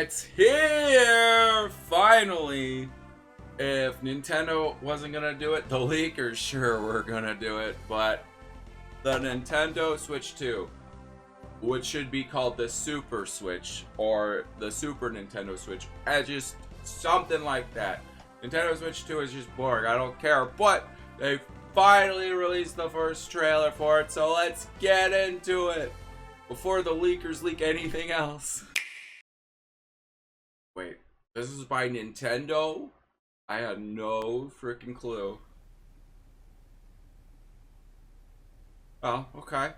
It's here! Finally! If Nintendo wasn't gonna do it, the leakers sure were gonna do it, but the Nintendo Switch 2, which should be called the Super Switch, or the Super Nintendo Switch, just something like that. Nintendo Switch 2 is just boring, I don't care, but they finally released the first trailer for it, so let's get into it before the leakers leak anything else. Wait, this is by Nintendo? I had no freaking clue. Oh, okay.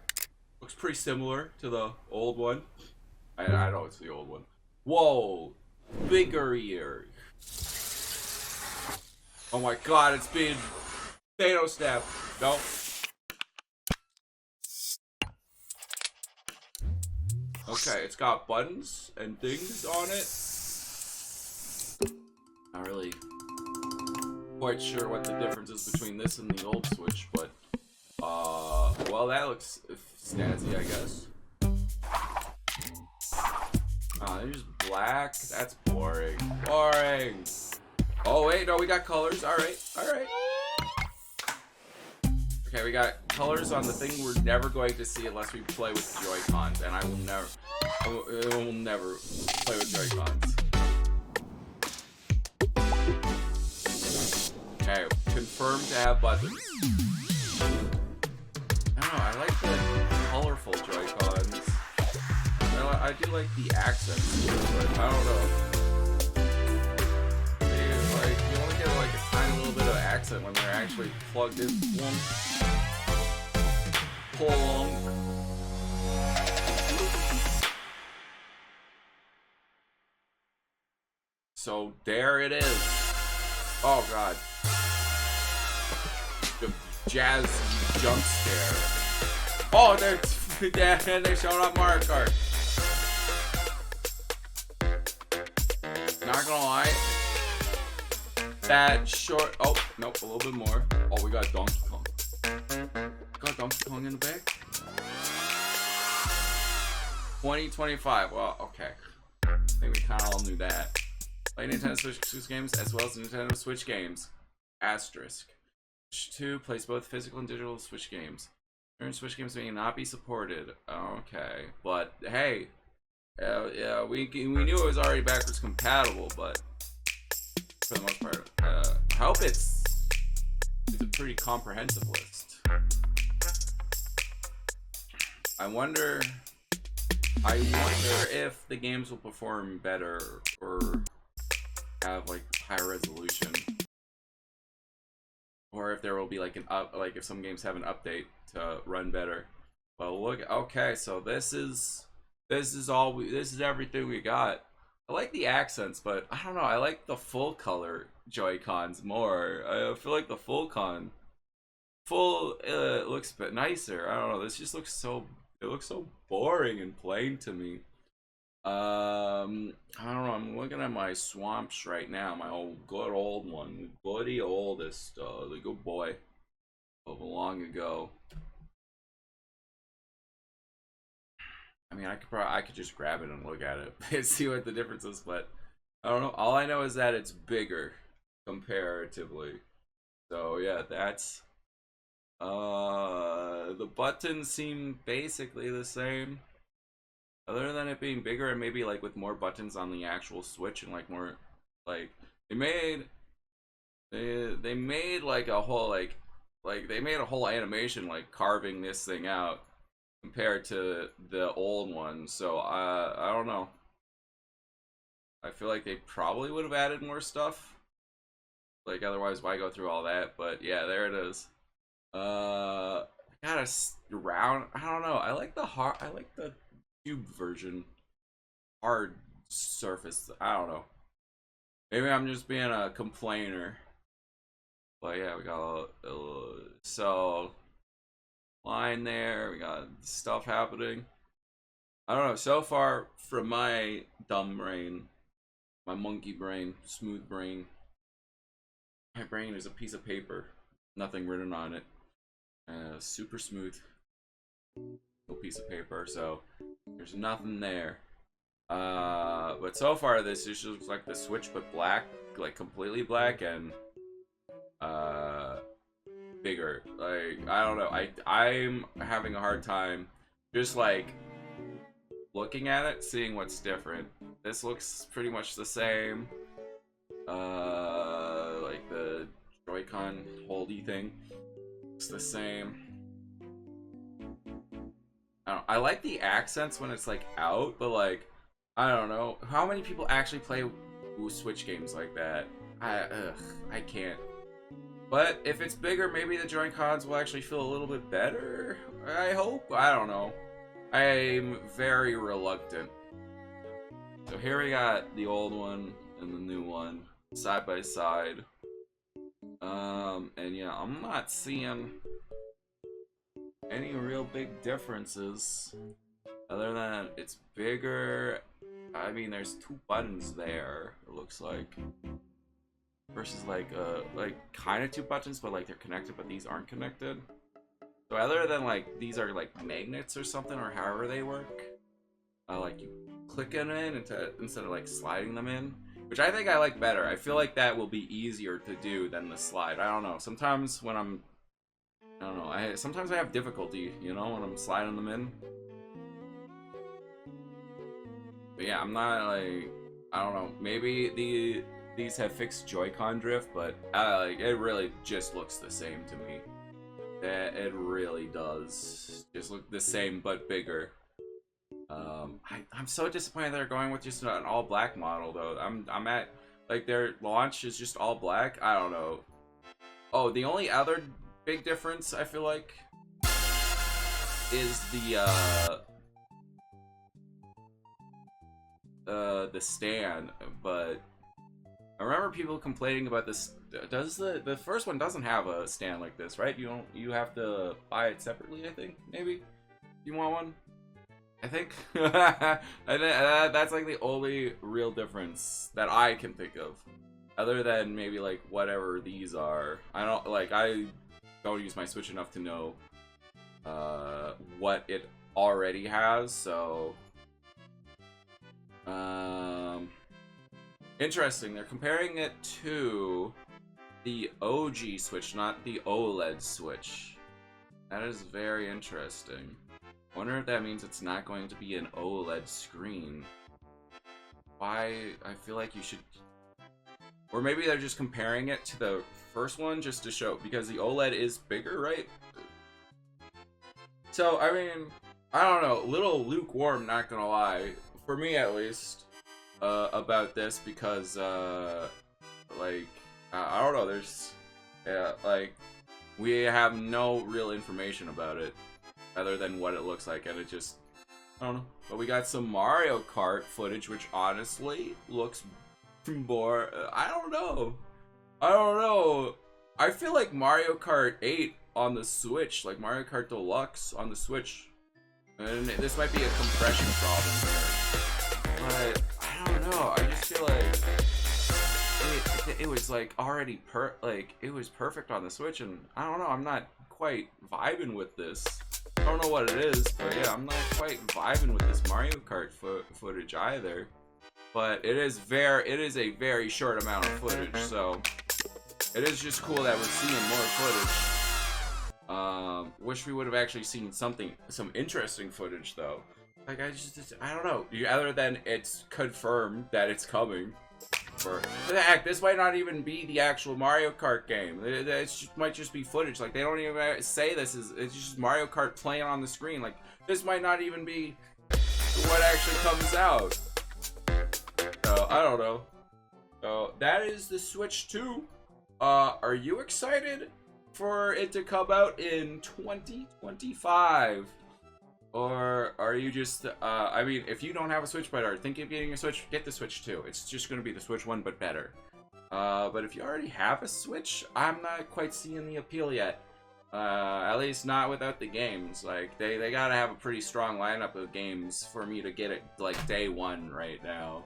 Looks pretty similar to the old one. I know it's the old one. Whoa, bigger ear. Oh my god, it's being Thanos snap. No. Okay, it's got buttons and things on it. Not really quite sure what the difference is between this and the old Switch, but well, that looks snazzy, I guess. Oh, they're just black. That's boring. Boring. Oh wait, no, we got colors. All right, all right. Okay, we got colors on the thing we're never going to see unless we play with Joy-Cons, and I will never play with Joy-Cons. Okay, confirmed to have buttons. I don't know, I like the colorful Joy-Cons. I do like the accents, but I don't know. You only get like a tiny little bit of accent when they're actually plugged in. Plonk. So there it is. Oh god. The jazz jump scare. Oh, they're showing up Mario Kart. Not gonna lie. That short. Oh, nope, a little bit more. Oh, we got Donkey Kong. Got Donkey Kong in the back. 2025. Well, okay. I think we kind of all knew that. Play Nintendo Switch games as well as Nintendo Switch games. Asterisk. Switch 2 plays both physical and digital Switch games. Certain Switch games may not be supported. Okay, but hey, yeah, we knew it was already backwards compatible, but for the most part, I hope it's a pretty comprehensive list. I wonder if the games will perform better or have like higher resolution, or if there will be like like if some games have an update to run better. Well, look, okay, so this is everything we got. I like the accents, but I don't know, I like the full color Joy-Cons more. I feel like the full looks a bit nicer. I don't know, this just looks so boring and plain to me. I don't know, I'm looking at my Swamps right now, my good old one, goody oldest, the good boy of long ago. I mean, I could just grab it and look at it and see what the difference is, but I don't know. All I know is that it's bigger comparatively. So yeah, that's the buttons seem basically the same, other than it being bigger and maybe like with more buttons on the actual Switch and like more like they made like a whole like they made a whole animation like carving this thing out compared to the old one. So I don't know. I feel like they probably would have added more stuff. Like otherwise, why go through all that? But yeah, there it is. Got a round. I don't know. I like the cube version. Hard surface. I don't know. Maybe I'm just being a complainer. But yeah, we got so line there. We got stuff happening. I don't know. So far, from my dumb brain, my monkey brain, smooth brain, my brain is a piece of paper, nothing written on it. Super smooth piece of paper. So there's nothing there. But so far this just looks like the Switch but black, like completely black and bigger. Like I don't know. I'm having a hard time just like looking at it, seeing what's different. This looks pretty much the same. Like the Joy-Con holdy thing. It's the same. I like the accents when it's like out, but like I don't know how many people actually play Switch games like that. I can't. But if it's bigger, maybe the Joy-Cons will actually feel a little bit better. I hope. I don't know. I'm very reluctant. So here we got the old one and the new one side by side. And yeah, I'm not seeing any real big differences other than it's bigger. I mean, there's 2 buttons there, it looks like, versus like kind of 2 buttons, but like they're connected, but these aren't connected. So other than like these are like magnets or something, or however they work, like you click them in instead of like sliding them in, which I think I like better. I feel like that will be easier to do than the slide. I don't know. Sometimes when I don't know. Sometimes I have difficulty, you know, when I'm sliding them in. But yeah, I'm not like, I don't know. Maybe these have fixed Joy-Con drift, but like it really just looks the same to me. It really does. Just look the same but bigger. I'm so disappointed they're going with just an all black model though. I'm at like their launch is just all black. I don't know. Oh, the only other big difference I feel like is the stand, but I remember people complaining about this. Does the first one doesn't have a stand like this, right? You have to buy it separately, I think. Maybe you want one. I think that's like the only real difference that I can think of, other than maybe like whatever these are. I don't use my Switch enough to know what it already has. So interesting. They're comparing it to the OG Switch, not the OLED Switch. That is very interesting. I wonder if that means it's not going to be an OLED screen. Why? I feel like you should... Or maybe they're just comparing it to the first one just to show, because the OLED is bigger, right? So, I mean, I don't know, a little lukewarm, not gonna lie, for me at least, about this, because, like, I don't know, there's, like, we have no real information about it, other than what it looks like, and it just, I don't know. But we got some Mario Kart footage, which honestly looks more, I don't know. I feel like Mario Kart 8 on the Switch, like Mario Kart Deluxe on the Switch, and this might be a compression problem here, but I don't know. I just feel like it was like already it was perfect on the Switch, and I don't know. I'm not quite vibing with this. I don't know what it is, but yeah, I'm not quite vibing with this Mario Kart footage either. But it is a very short amount of footage, so it is just cool that we're seeing more footage. Wish we would have actually seen some interesting footage though. Like I don't know. Other than it's confirmed that it's coming. Or heck, this might not even be the actual Mario Kart game. It might just be footage. Like they don't even say it's just Mario Kart playing on the screen. Like this might not even be what actually comes out. So I don't know. So that is the Switch 2. Are you excited for it to come out in 2025? Or are you just, I mean, if you don't have a Switch but are thinking of getting a Switch, get the Switch 2. It's just going to be the Switch 1 but better. But if you already have a Switch, I'm not quite seeing the appeal yet. At least not without the games. Like, they gotta have a pretty strong lineup of games for me to get it, like, day one right now.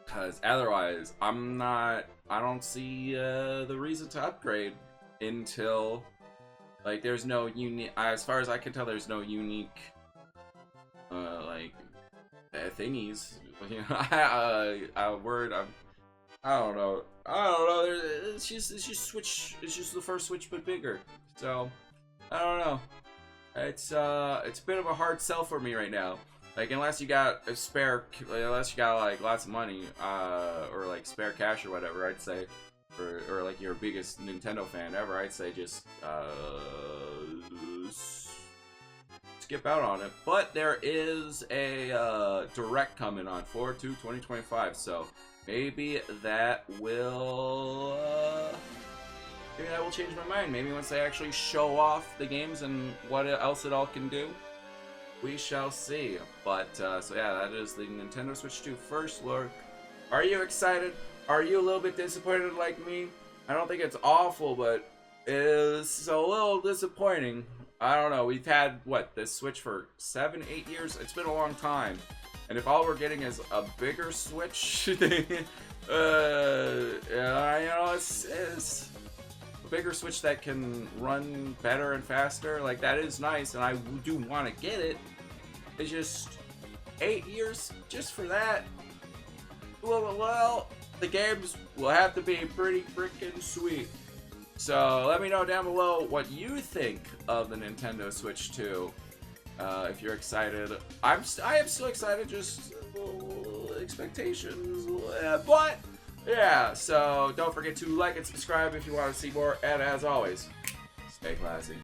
Because otherwise, I don't see the reason to upgrade until... Like, there's no unique, as far as I can tell, there's no unique, like, thingies. Word. I don't know. I don't know. It's just Switch. It's just the first Switch, but bigger. So I don't know. It's a bit of a hard sell for me right now. Like, unless you got a spare, unless you got like lots of money, or like spare cash or whatever, I'd say, or like your biggest Nintendo fan ever, I'd say just skip out on it. But there is a direct coming on 4/2/2025, so maybe that will change my mind. Maybe once they actually show off the games and what else it all can do. We shall see. But, so yeah, that is the Nintendo Switch 2 first look. Are you excited? Are you a little bit disappointed like me? I don't think it's awful, but it is a little disappointing. I don't know. We've had, what, this Switch for 7, 8 years? It's been a long time. And if all we're getting is a bigger Switch, you know, it's a bigger Switch that can run better and faster. Like, that is nice, and I do want to get it. It's just 8 years just for that. Well, the games will have to be pretty freaking sweet. So let me know down below what you think of the Nintendo Switch 2. If you're excited, I am still excited. Just expectations, but yeah. So don't forget to like and subscribe if you want to see more. And as always, stay classy.